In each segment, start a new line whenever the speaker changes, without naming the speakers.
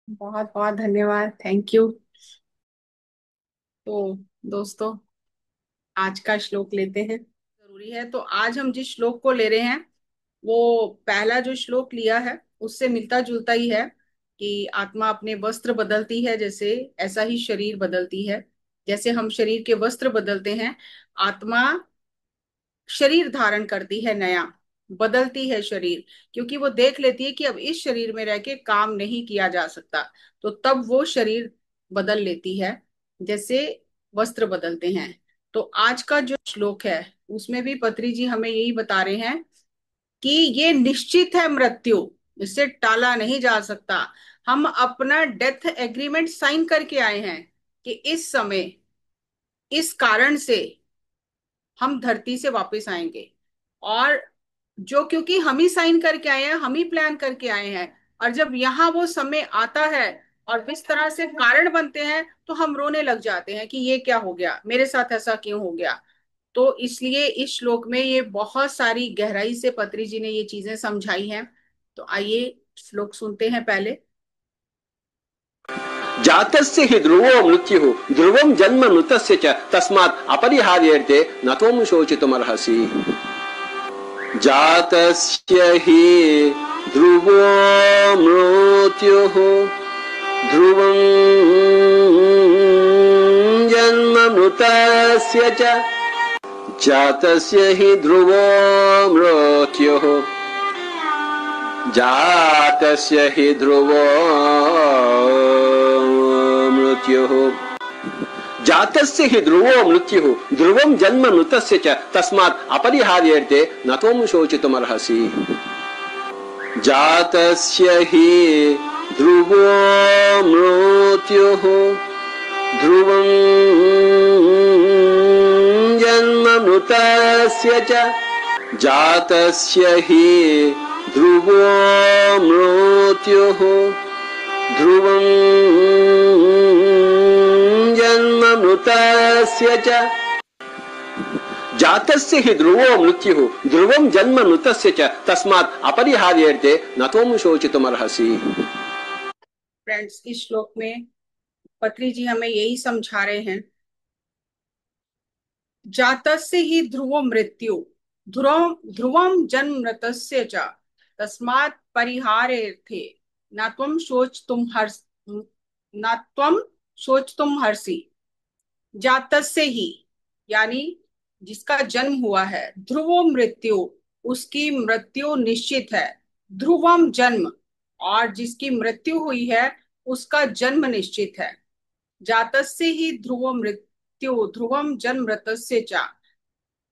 बहुत बहुत धन्यवाद। Thank you. तो दोस्तों, आज का श्लोक लेते हैं। जरूरी है। तो आज हम जिस श्लोक को ले रहे हैं वो पहला जो श्लोक लिया है उससे मिलता जुलता ही है कि आत्मा अपने वस्त्र बदलती है जैसे, ऐसा ही शरीर बदलती है। जैसे हम शरीर के वस्त्र बदलते हैं, आत्मा शरीर धारण करती है नया, बदलती है शरीर, क्योंकि वो देख लेती है कि अब इस शरीर में रह के काम नहीं किया जा सकता। तो तब वो शरीर बदल लेती है, जैसे वस्त्र बदलते हैं। तो आज का जो श्लोक है उसमें भी पत्री जी हमें यही बता रहे हैं कि ये निश्चित है मृत्यु, इसे टाला नहीं जा सकता। हम अपना डेथ एग्रीमेंट साइन करके आए हैं कि इस समय, इस कारण से हम धरती से वापस आएंगे। और जो क्योंकि हम ही साइन करके आए हैं, हम ही प्लान करके आए हैं, और जब यहाँ वो समय आता है और इस तरह से कारण बनते हैं तो हम रोने लग जाते हैं कि ये क्या हो गया, मेरे साथ ऐसा क्यों हो गया। तो इसलिए इस श्लोक में ये बहुत सारी गहराई से पत्री जी ने ये चीजें समझाई हैं। तो आइए श्लोक सुनते हैं पहले।
जातस्य हि ध्रुवो मृत्युः ध्रुवं जन्म मृतस्य च तस्मात् अपरिहार्येऽर्थे न त्वं शोचितुमर्हसि। जातस्य हि ध्रुवो मृत्युः ध्रुवं जन्म मृतस्य च जातस्य हि ध्रुवो मृत्युः जातस्य हि ध्रुवो मृत्युः जातस्य हि ध्रुवो मृत्युः ध्रुवं जन्म मृतस्य च तस्मात् अपरिहार्येऽर्थे न त्वं शोचितुमर्हसि। जातस्य हि ध्रुवो मृत्युः ध्रुवं जन्म मृतस्य च जातस्य हि ध्रुवो मृत्युः ध्रुवं जन्म मृतस्य च जातस्य हि ध्रुवो मृत्युः ध्रुवं जन्म मृतस्य च तस्मात् अपरिहार्येऽर्थे न त्वं शोचितुमर्हसि।
फ्रेंड्स, इस श्लोक में पत्री जी हमें यही समझा रहे हैं, जातस्य ही ध्रुवो मृत्यु, ध्रुवम ध्रुवम जन्म मृतस्य च तस्मात् परिहारेर्थे न त्वं शोच तुम हर्ष, न त्वं शोच तुम हर्षि। जातस्य ही यानी जिसका जन्म हुआ है, ध्रुवो मृत्यु उसकी मृत्यु निश्चित है, ध्रुवम जन्म और जिसकी मृत्यु हुई है उसका जन्म निश्चित है। जातस्य ही ध्रुवो मृत्यु ध्रुवम जन्म मृतस्य च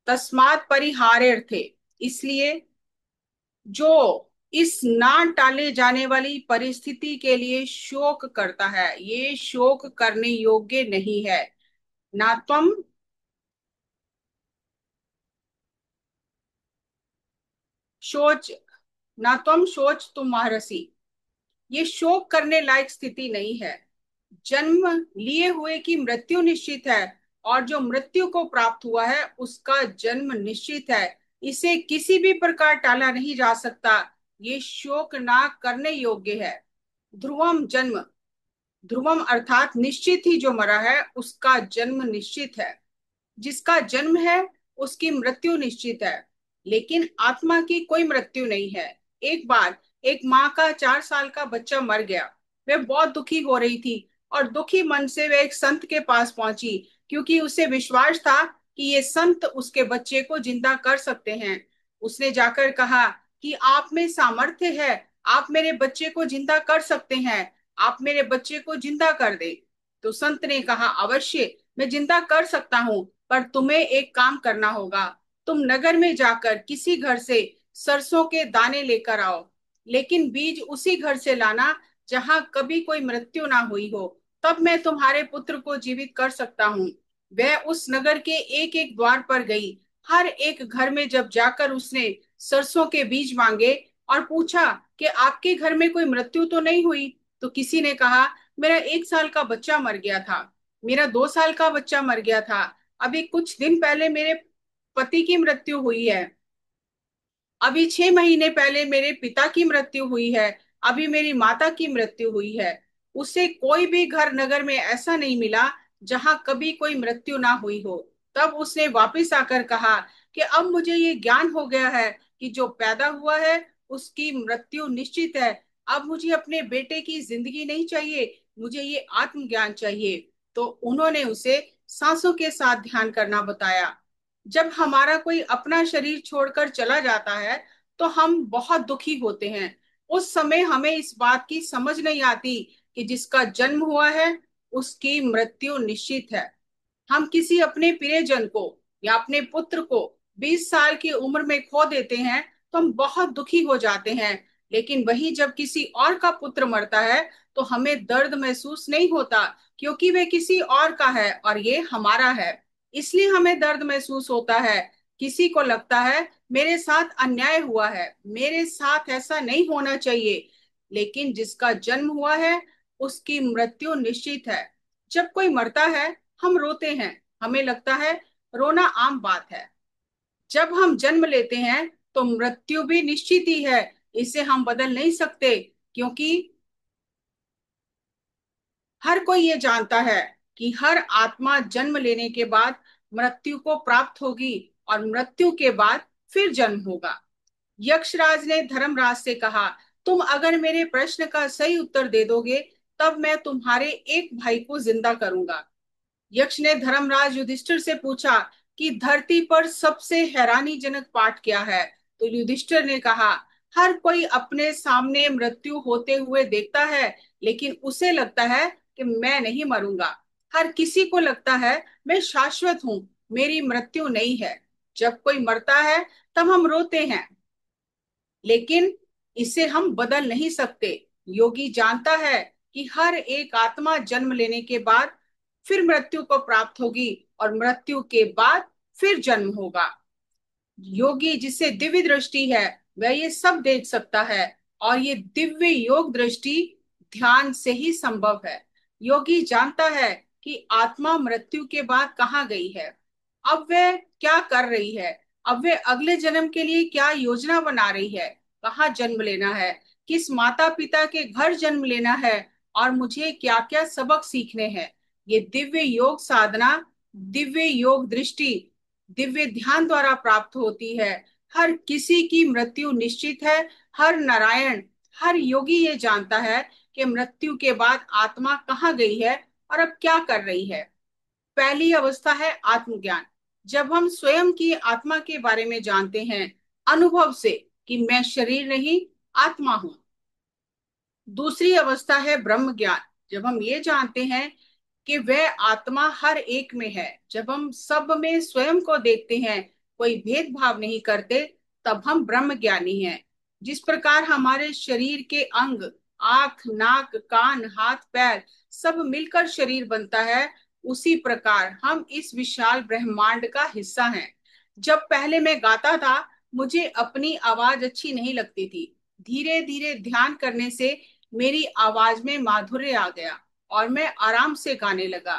तस्मात् परिहारेर्थे, इसलिए जो इस ना टाले जाने वाली परिस्थिति के लिए शोक करता है, ये शोक करने योग्य नहीं है। ना तुम सोच, ना तुम सोच तुम्हारसी, ये शोक करने लायक स्थिति नहीं है। जन्म लिए हुए की मृत्यु निश्चित है, और जो मृत्यु को प्राप्त हुआ है उसका जन्म निश्चित है, इसे किसी भी प्रकार टाला नहीं जा सकता। ये शोक ना करने योग्य है। ध्रुवम जन्म, ध्रुवम अर्थात निश्चित ही जो मरा है उसका जन्म निश्चित है, जिसका जन्म है उसकी मृत्यु निश्चित है। लेकिन आत्मा की कोई मृत्यु नहीं है। एक बार एक माँ का 4 साल का बच्चा मर गया। वह बहुत दुखी हो रही थी, और दुखी मन से वह एक संत के पास पहुंची, क्योंकि उसे विश्वास था कि ये संत उसके बच्चे को जिंदा कर सकते हैं। उसने जाकर कहा कि आप में सामर्थ्य है, आप मेरे बच्चे को जिंदा कर सकते हैं, आप मेरे बच्चे को जिंदा कर दे। तो संत ने कहा, अवश्य मैं जिंदा कर सकता हूँ, पर तुम्हें एक काम करना होगा। तुम नगर में जाकर किसी घर से सरसों के दाने लेकर आओ, लेकिन बीज उसी घर से लाना जहां कभी कोई मृत्यु ना हुई हो, तब मैं तुम्हारे पुत्र को जीवित कर सकता हूँ। वह उस नगर के एक एक द्वार पर गई। हर एक घर में जब जाकर उसने सरसों के बीज मांगे और पूछा कि आपके घर में कोई मृत्यु तो नहीं हुई, तो किसी ने कहा, मेरा 1 साल का बच्चा मर गया था, मेरा 2 साल का बच्चा मर गया था, अभी कुछ दिन पहले मेरे पति की मृत्यु हुई है, अभी 6 महीने पहले मेरे पिता की मृत्यु हुई है, अभी मेरी माता की मृत्यु हुई है। उसे कोई भी घर नगर में ऐसा नहीं मिला जहां कभी कोई मृत्यु ना हुई हो। तब उसने वापस आकर कहा कि अब मुझे ये ज्ञान हो गया है कि जो पैदा हुआ है उसकी मृत्यु निश्चित है। अब मुझे अपने बेटे की जिंदगी नहीं चाहिए, मुझे ये आत्मज्ञान चाहिए। तो उन्होंने उसे सांसों के साथ ध्यान करना बताया। जब हमारा कोई अपना शरीर छोड़कर चला जाता है तो हम बहुत दुखी होते हैं। उस समय हमें इस बात की समझ नहीं आती कि जिसका जन्म हुआ है उसकी मृत्यु निश्चित है। हम किसी अपने प्रियजन को या अपने पुत्र को 20 साल की उम्र में खो देते हैं तो हम बहुत दुखी हो जाते हैं। लेकिन वही जब किसी और का पुत्र मरता है तो हमें दर्द महसूस नहीं होता, क्योंकि वे किसी और का है और ये हमारा है। इसलिए हमें दर्द महसूस होता है। किसी को लगता है मेरे साथ अन्याय हुआ है, मेरे साथ ऐसा नहीं होना चाहिए। लेकिन जिसका जन्म हुआ है उसकी मृत्यु निश्चित है। जब कोई मरता है हम रोते हैं, हमें लगता है रोना आम बात है। जब हम जन्म लेते हैं तो मृत्यु भी निश्चित ही है, इसे हम बदल नहीं सकते। क्योंकि हर कोई ये जानता है कि हर आत्मा जन्म लेने के बाद मृत्यु को प्राप्त होगी और मृत्यु के बाद फिर जन्म होगा। यक्षराज ने धर्मराज से कहा, तुम अगर मेरे प्रश्न का सही उत्तर दे दोगे तब मैं तुम्हारे एक भाई को जिंदा करूंगा। यक्ष ने धर्मराज युधिष्ठिर से पूछा कि धरती पर सबसे हैरानीजनक पाठ क्या है। तो युधिष्ठिर ने कहा, हर कोई अपने सामने मृत्यु होते हुए देखता है, लेकिन उसे लगता है कि मैं नहीं मरूंगा। हर किसी को लगता है मैं शाश्वत हूँ, मेरी मृत्यु नहीं है। जब कोई मरता है तब हम रोते हैं, लेकिन इसे हम बदल नहीं सकते। योगी जानता है कि हर एक आत्मा जन्म लेने के बाद फिर मृत्यु को प्राप्त होगी और मृत्यु के बाद फिर जन्म होगा। योगी जिसे दिव्य दृष्टि है वह ये सब देख सकता है, और ये दिव्य योग दृष्टि ध्यान से ही संभव है। योगी जानता है कि आत्मा मृत्यु के बाद कहाँ गई है, अब वह क्या कर रही है, अब वह अगले जन्म के लिए क्या योजना बना रही है, कहाँ जन्म लेना है, किस माता पिता के घर जन्म लेना है, और मुझे क्या क्या सबक सीखने हैं। ये दिव्य योग साधना, दिव्य योग दृष्टि दिव्य ध्यान द्वारा प्राप्त होती है। हर किसी की मृत्यु निश्चित है। हर नारायण, हर योगी ये जानता है कि मृत्यु के बाद आत्मा कहाँ गई है और अब क्या कर रही है। पहली अवस्था है आत्मज्ञान। जब हम स्वयं की आत्मा के बारे में जानते हैं अनुभव से कि मैं शरीर नहीं आत्मा हूं। दूसरी अवस्था है ब्रह्म ज्ञान। जब हम ये जानते हैं कि वह आत्मा हर एक में है, जब हम सब में स्वयं को देखते हैं, कोई भेदभाव नहीं करते, तब हम ब्रह्म ज्ञानी हैं। जिस प्रकार हमारे शरीर के अंग, आंख, नाक, कान, हाथ, पैर सब मिलकर शरीर बनता है, उसी प्रकार हम इस विशाल ब्रह्मांड का हिस्सा हैं। जब पहले मैं गाता था मुझे अपनी आवाज अच्छी नहीं लगती थी। धीरे धीरे ध्यान करने से मेरी आवाज में माधुर्य आ गया और मैं आराम से गाने लगा।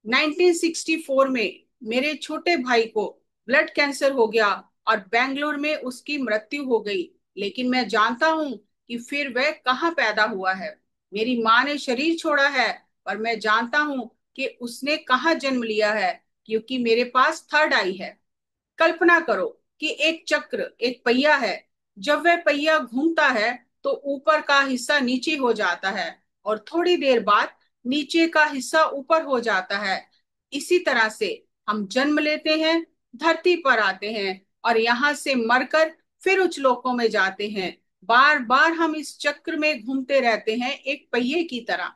1964 में मेरे छोटे भाई को ब्लड कैंसर हो गया और बेंगलोर में उसकी मृत्यु हो गई। लेकिन मैं जानता हूं कि फिर वह कहाँ पैदा हुआ है। मेरी माँ ने शरीर छोड़ा है, पर मैं जानता हूं कि उसने कहाँ जन्म लिया है, क्योंकि मेरे पास थर्ड आई है। कल्पना करो कि एक चक्र, एक पहिया है। जब वह पहिया घूमता है तो ऊपर का हिस्सा नीचे हो जाता है और थोड़ी देर बाद नीचे का हिस्सा ऊपर हो जाता है। इसी तरह से हम जन्म लेते हैं, धरती पर आते हैं और यहाँ से मरकर फिर उच्च लोकों में जाते हैं। बार बार हम इस चक्र में घूमते रहते हैं एक पहिए की तरह।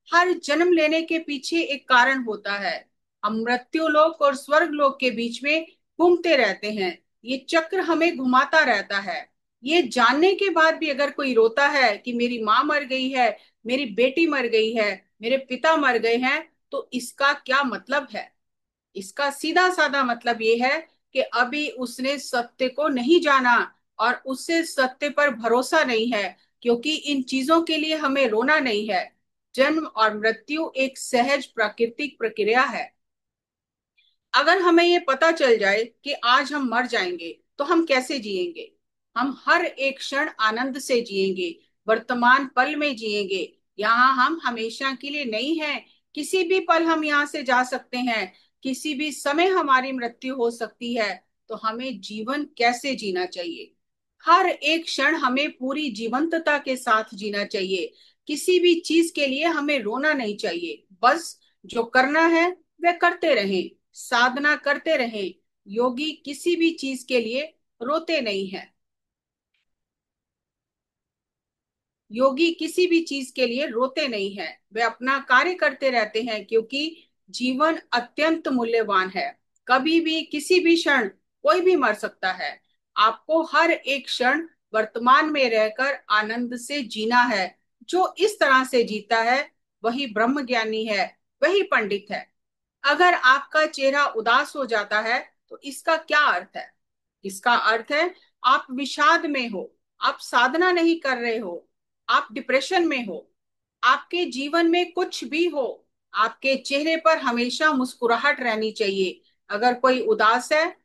हर जन्म लेने के पीछे एक कारण होता है। हम मृत्यु लोक और स्वर्ग लोक के बीच में घूमते रहते हैं। ये चक्र हमें घुमाता रहता है। ये जानने के बाद भी अगर कोई रोता है कि मेरी माँ मर गई है, मेरी बेटी मर गई है, मेरे पिता मर गए हैं, तो इसका क्या मतलब है। इसका सीधा साधा मतलब ये है कि अभी उसने सत्य को नहीं जाना और उससे सत्य पर भरोसा नहीं है। क्योंकि इन चीजों के लिए हमें रोना नहीं है। जन्म और मृत्यु एक सहज प्राकृतिक प्रक्रिया है। अगर हमें ये पता चल जाए कि आज हम मर जाएंगे तो हम कैसे जिएंगे। हम हर एक क्षण आनंद से जिएंगे, वर्तमान पल में जिएंगे। यहाँ हम हमेशा के लिए नहीं हैं। किसी भी पल हम यहाँ से जा सकते हैं, किसी भी समय हमारी मृत्यु हो सकती है। तो हमें जीवन कैसे जीना चाहिए? हर एक क्षण हमें पूरी जीवंतता के साथ जीना चाहिए। किसी भी चीज के लिए हमें रोना नहीं चाहिए। बस जो करना है वह करते रहें, साधना करते रहें। योगी किसी भी चीज के लिए रोते नहीं है। योगी किसी भी चीज के लिए रोते नहीं है, वे अपना कार्य करते रहते हैं, क्योंकि जीवन अत्यंत मूल्यवान है। कभी भी किसी भी क्षण कोई भी मर सकता है। आपको हर एक क्षण वर्तमान में रहकर आनंद से जीना है। जो इस तरह से जीता है वही ब्रह्म ज्ञानी है, वही पंडित है। अगर आपका चेहरा उदास हो जाता है तो इसका क्या अर्थ है? इसका अर्थ है आप विषाद में हो, आप साधना नहीं कर रहे हो, आप डिप्रेशन में हो। आपके जीवन में कुछ भी हो, आपके चेहरे पर हमेशा मुस्कुराहट रहनी चाहिए। अगर कोई उदास है,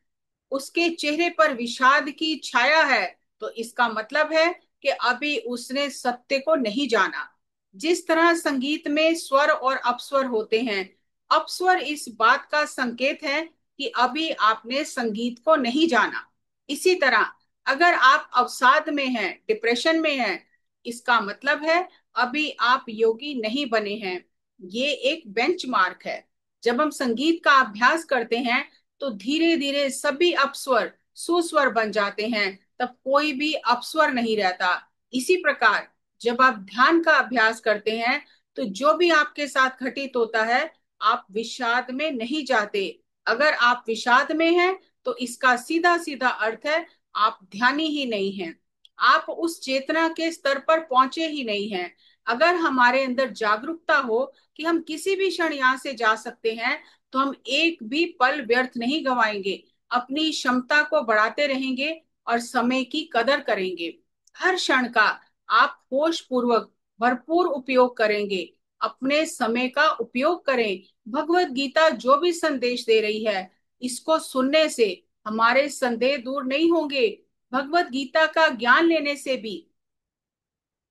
उसके चेहरे पर विषाद की छाया है, तो इसका मतलब है कि अभी उसने सत्य को नहीं जाना। जिस तरह संगीत में स्वर और अपस्वर होते हैं, अपस्वर इस बात का संकेत है कि अभी आपने संगीत को नहीं जाना। इसी तरह अगर आप अवसाद में हैं, डिप्रेशन में हैं, इसका मतलब है अभी आप योगी नहीं बने हैं। ये एक बेंचमार्क है। जब हम संगीत का अभ्यास करते हैं तो धीरे धीरे सभी अपस्वर सुस्वर बन जाते हैं, तब कोई भी अपस्वर नहीं रहता। इसी प्रकार जब आप ध्यान का अभ्यास करते हैं तो जो भी आपके साथ घटित होता है, आप विषाद में नहीं जाते। अगर आप विषाद में हैं तो इसका सीधा सीधा अर्थ है आप ध्यानी ही नहीं हैं। आप उस चेतना के स्तर पर पहुंचे ही नहीं हैं। अगर हमारे अंदर जागरूकता हो कि हम किसी भी क्षण यहाँ से जा सकते हैं, तो हम एक भी पल व्यर्थ नहीं गवाएंगे, अपनी क्षमता को बढ़ाते रहेंगे और समय की कदर करेंगे। हर क्षण का आप होश पूर्वक भरपूर उपयोग करेंगे। अपने समय का उपयोग करें। भगवत गीता जो भी संदेश दे रही है, इसको सुनने से हमारे संदेह दूर नहीं होंगे। भगवत गीता का ज्ञान लेने से भी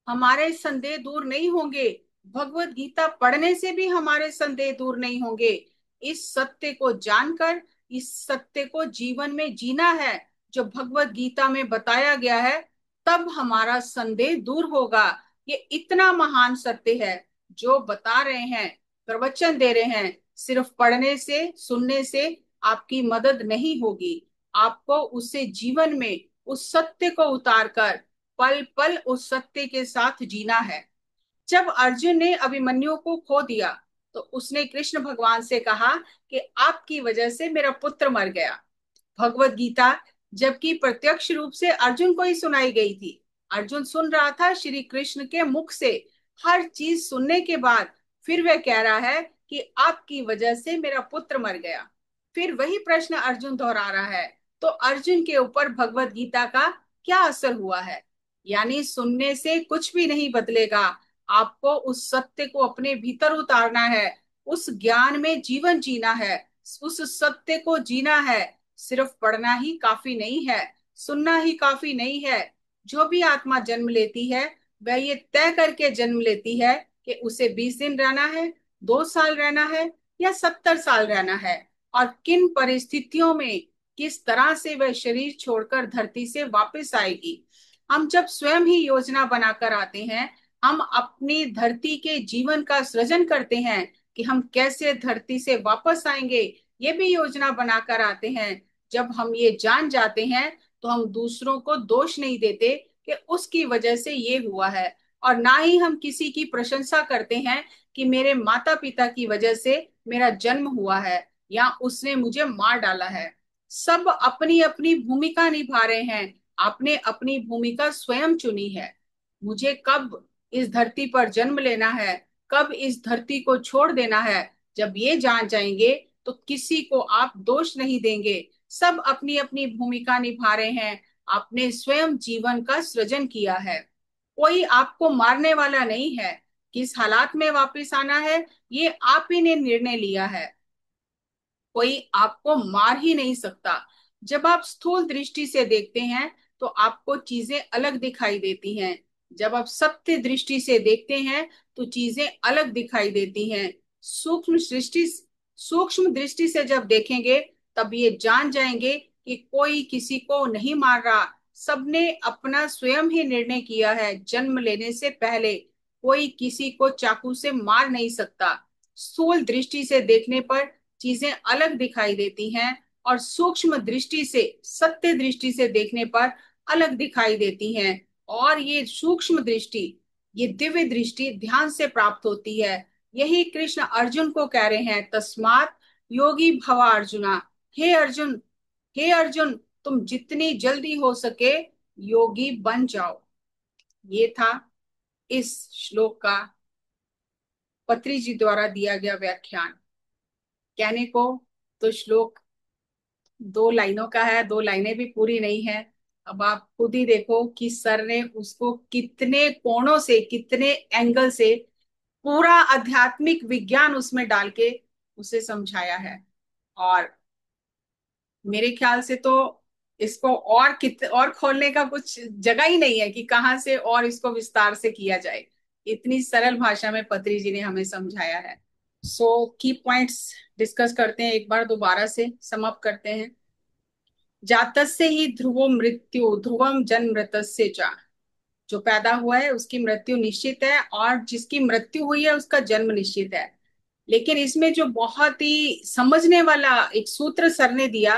हमारे संदेह दूर नहीं होंगे। भगवत गीता पढ़ने से भी हमारे संदेह दूर नहीं होंगे। इस सत्य को जानकर, इस सत्य को जीवन में जीना है जो भगवत गीता में बताया गया है, तब हमारा संदेह दूर होगा। ये इतना महान सत्य है जो बता रहे हैं, प्रवचन दे रहे हैं। सिर्फ पढ़ने से, सुनने से आपकी मदद नहीं होगी। आपको उसे जीवन में उस सत्य को उतार कर पल पल उस सत्य के साथ जीना है। जब अर्जुन ने अभिमन्यु को खो दिया तो उसने कृष्ण भगवान से कहा कि आपकी वजह से मेरा पुत्र मर गया। भगवत गीता जबकि प्रत्यक्ष रूप से अर्जुन को ही सुनाई गई थी। अर्जुन सुन रहा था श्री कृष्ण के मुख से। हर चीज सुनने के बाद फिर वह कह रहा है कि आपकी वजह से मेरा पुत्र मर गया। फिर वही प्रश्न अर्जुन दोहरा रहा है। तो अर्जुन के ऊपर भगवत गीता का क्या असर हुआ है? यानी सुनने से कुछ भी नहीं बदलेगा। आपको उस सत्य को अपने भीतर उतारना है, उस ज्ञान में जीवन जीना है, उस सत्य को जीना है। सिर्फ पढ़ना ही काफी नहीं है, सुनना ही काफी नहीं है। जो भी आत्मा जन्म लेती है, वह ये तय करके जन्म लेती है कि उसे 20 दिन रहना है, 2 साल रहना है, या 70 साल रहना है, और किन परिस्थितियों में किस तरह से वह शरीर छोड़कर धरती से वापस आएगी। हम जब स्वयं ही योजना बनाकर आते हैं, हम अपनी धरती के जीवन का सृजन करते हैं कि हम कैसे धरती से वापस आएंगे, ये भी योजना बनाकर आते हैं। जब हम ये जान जाते हैं तो हम दूसरों को दोष नहीं देते कि उसकी वजह से ये हुआ है, और ना ही हम किसी की प्रशंसा करते हैं कि मेरे माता पिता की वजह से मेरा जन्म हुआ है या उसने मुझे मार डाला है। सब अपनी अपनी भूमिका निभा रहे हैं। आपने अपनी भूमिका स्वयं चुनी है। मुझे कब इस धरती पर जन्म लेना है, कब इस धरती को छोड़ देना है, जब ये जान जाएंगे तो किसी को आप दोष नहीं देंगे। सब अपनी अपनी भूमिका निभा रहे हैं। आपने स्वयं जीवन का सृजन किया है। कोई आपको मारने वाला नहीं है। किस हालात में वापस आना है, ये आप ही ने निर्णय लिया है। कोई आपको मार ही नहीं सकता। जब आप स्थूल दृष्टि से देखते हैं तो आपको चीजें अलग दिखाई देती हैं। जब आप सत्य दृष्टि से देखते हैं तो चीजें अलग दिखाई देती हैं। सूक्ष्म दृष्टि से जब देखेंगे तब ये जान जाएंगे कि कोई किसी को नहीं मार रहा, सबने अपना स्वयं ही निर्णय किया है। जन्म लेने से पहले कोई किसी को चाकू से मार नहीं सकता। स्थूल दृष्टि से देखने पर चीजें अलग दिखाई देती हैं और सूक्ष्म दृष्टि से, सत्य दृष्टि से देखने पर अलग दिखाई देती हैं। और ये सूक्ष्म दृष्टि, ये दिव्य दृष्टि ध्यान से प्राप्त होती है। यही कृष्ण अर्जुन को कह रहे हैं, तस्मात् योगी भव अर्जुना। हे अर्जुन, हे अर्जुन, तुम जितनी जल्दी हो सके योगी बन जाओ। ये था इस श्लोक का पत्री जी द्वारा दिया गया व्याख्यान। कहने को तो श्लोक 2 लाइनों का है, 2 लाइनें भी पूरी नहीं है। अब आप खुद ही देखो कि सर ने उसको कितने कोणों से, कितने एंगल से पूरा आध्यात्मिक विज्ञान उसमें डाल के उसे समझाया है। और मेरे ख्याल से तो इसको और खोलने का कुछ जगह ही नहीं है कि कहाँ से और इसको विस्तार से किया जाए। इतनी सरल भाषा में पत्री जी ने हमें समझाया है। सो की पॉइंट्स डिस्कस करते हैं, एक बार दोबारा से समाप्त करते हैं। जातस्य ही ध्रुवो मृत्यु ध्रुवम जन्म मृतस्य च। जो पैदा हुआ है उसकी मृत्यु निश्चित है, और जिसकी मृत्यु हुई है उसका जन्म निश्चित है। लेकिन इसमें जो बहुत ही समझने वाला एक सूत्र सर ने दिया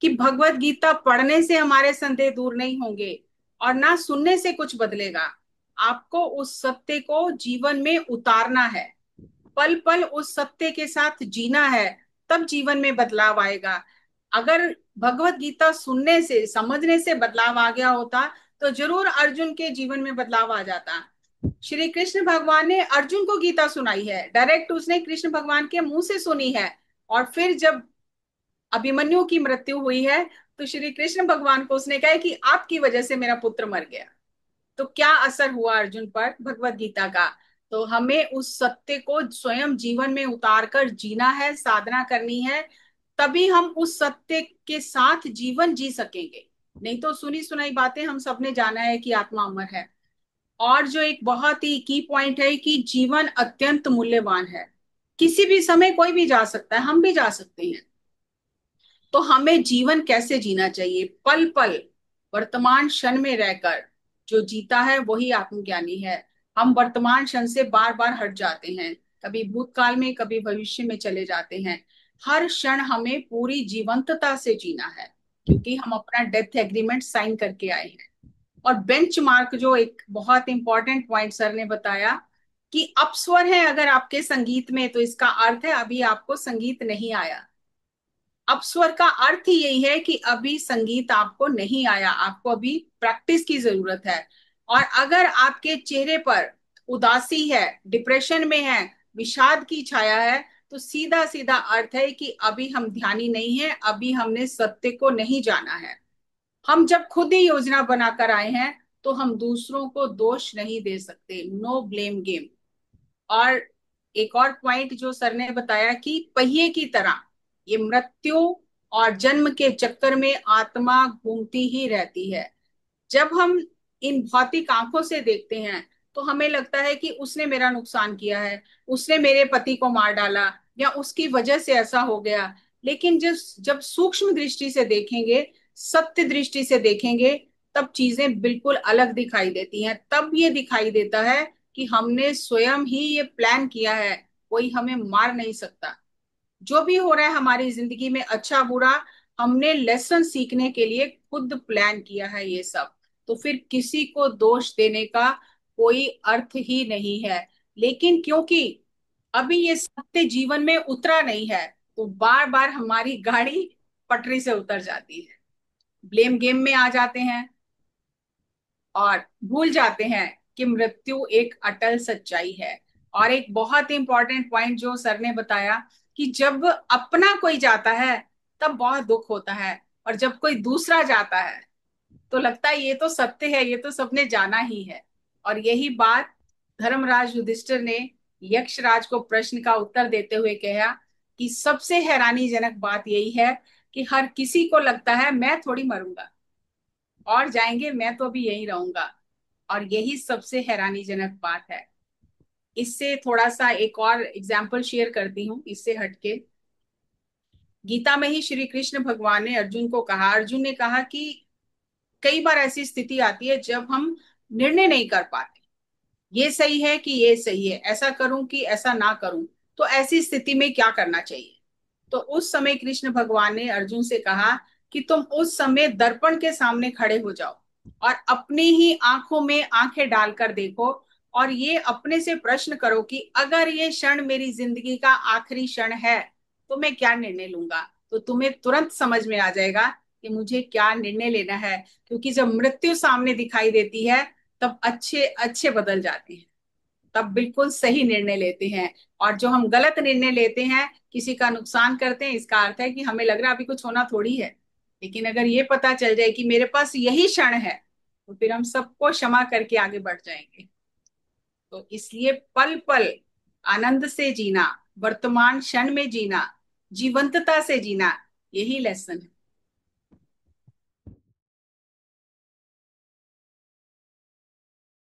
कि भगवत गीता पढ़ने से हमारे संदेह दूर नहीं होंगे और ना सुनने से कुछ बदलेगा। आपको उस सत्य को जीवन में उतारना है, पल पल उस सत्य के साथ जीना है, तब जीवन में बदलाव आएगा। अगर भगवत गीता सुनने से, समझने से बदलाव आ गया होता तो जरूर अर्जुन के जीवन में बदलाव आ जाता। श्री कृष्ण भगवान ने अर्जुन को गीता सुनाई है, डायरेक्ट उसने कृष्ण भगवान के मुंह से सुनी है। और फिर जब अभिमन्यु की मृत्यु हुई है तो श्री कृष्ण भगवान को उसने कहा कि आपकी वजह से मेरा पुत्र मर गया। तो क्या असर हुआ अर्जुन पर भगवत गीता का? तो हमें उस सत्य को स्वयं जीवन में उतार कर जीना है, साधना करनी है, तभी हम उस सत्य के साथ जीवन जी सकेंगे। नहीं तो सुनी सुनाई बातें, हम सबने जाना है कि आत्मा अमर है। और जो एक बहुत ही की पॉइंट है कि जीवन अत्यंत मूल्यवान है, किसी भी समय कोई भी जा सकता है, हम भी जा सकते हैं। तो हमें जीवन कैसे जीना चाहिए? पल पल वर्तमान क्षण में रहकर जो जीता है वही आत्मज्ञानी है। हम वर्तमान क्षण से बार बार हट जाते हैं, कभी भूतकाल में कभी भविष्य में चले जाते हैं। हर क्षण हमें पूरी जीवंतता से जीना है, क्योंकि हम अपना डेथ एग्रीमेंट साइन करके आए हैं। और बेंचमार्क, जो एक बहुत इंपॉर्टेंट पॉइंट सर ने बताया कि अपस्वर है अगर आपके संगीत में, तो इसका अर्थ है अभी आपको संगीत नहीं आया। अपस्वर का अर्थ ही यही है कि अभी संगीत आपको नहीं आया, आपको अभी प्रैक्टिस की जरूरत है। और अगर आपके चेहरे पर उदासी है, डिप्रेशन में है, विषाद की छाया है, तो सीधा सीधा अर्थ है कि अभी हम ध्यानी नहीं है, अभी हमने सत्य को नहीं जाना है। हम जब खुद ही योजना बनाकर आए हैं तो हम दूसरों को दोष नहीं दे सकते, नो ब्लेम गेम। और एक और पॉइंट जो सर ने बताया कि पहिए की तरह ये मृत्यु और जन्म के चक्कर में आत्मा घूमती ही रहती है। जब हम इन भौतिक आंखों से देखते हैं तो हमें लगता है कि उसने मेरा नुकसान किया है, उसने मेरे पति को मार डाला, या उसकी वजह से ऐसा हो गया। लेकिन जब सूक्ष्म दृष्टि से देखेंगे, सत्य दृष्टि से देखेंगे, तब चीजें बिल्कुल अलग दिखाई देती हैं। तब ये दिखाई देता है कि हमने स्वयं ही ये प्लान किया है, कोई हमें मार नहीं सकता। जो भी हो रहा है हमारी जिंदगी में, अच्छा बुरा, हमने लेसन सीखने के लिए खुद प्लान किया है ये सब। तो फिर किसी को दोष देने का कोई अर्थ ही नहीं है। लेकिन क्योंकि अभी ये सत्य जीवन में उतरा नहीं है, तो बार बार हमारी गाड़ी पटरी से उतर जाती है, ब्लेम गेम में आ जाते हैं और भूल जाते हैं कि मृत्यु एक अटल सच्चाई है। और एक बहुत इंपॉर्टेंट पॉइंट जो सर ने बताया कि जब अपना कोई जाता है तब बहुत दुख होता है, और जब कोई दूसरा जाता है तो लगता है ये तो सत्य है, ये तो सबने जाना ही है। और यही बात धर्मराज युधिष्ठिर ने यक्षराज को प्रश्न का उत्तर देते हुए कहा कि सबसे हैरानीजनक बात यही है कि हर किसी को लगता है मैं थोड़ी मरूंगा और जाएंगे, मैं तो अभी यही रहूंगा। और यही सबसे हैरानीजनक बात है। इससे थोड़ा सा एक और एग्जाम्पल शेयर करती हूँ इससे हटके। गीता में ही श्री कृष्ण भगवान ने अर्जुन को कहा, अर्जुन ने कहा कि कई बार ऐसी स्थिति आती है जब हम निर्णय नहीं कर पाते, ये सही है कि ये सही है, ऐसा करूं कि ऐसा ना करूं, तो ऐसी स्थिति में क्या करना चाहिए। तो उस समय कृष्ण भगवान ने अर्जुन से कहा कि तुम उस समय दर्पण के सामने खड़े हो जाओ और अपनी ही आंखों में आंखें डालकर देखो और ये अपने से प्रश्न करो कि अगर ये क्षण मेरी जिंदगी का आखिरी क्षण है तो मैं क्या निर्णय लूंगा। तो तुम्हें तुरंत समझ में आ जाएगा कि मुझे क्या निर्णय लेना है, क्योंकि जब मृत्यु सामने दिखाई देती है तब अच्छे अच्छे बदल जाते हैं, तब बिल्कुल सही निर्णय लेते हैं। और जो हम गलत निर्णय लेते हैं, किसी का नुकसान करते हैं, इसका अर्थ है कि हमें लग रहा है अभी कुछ होना थोड़ी है, लेकिन अगर ये पता चल जाए कि मेरे पास यही क्षण है तो फिर हम सबको क्षमा करके आगे बढ़ जाएंगे। तो इसलिए पल पल आनंद से जीना, वर्तमान क्षण में जीना, जीवंतता से जीना, यही लेसन है।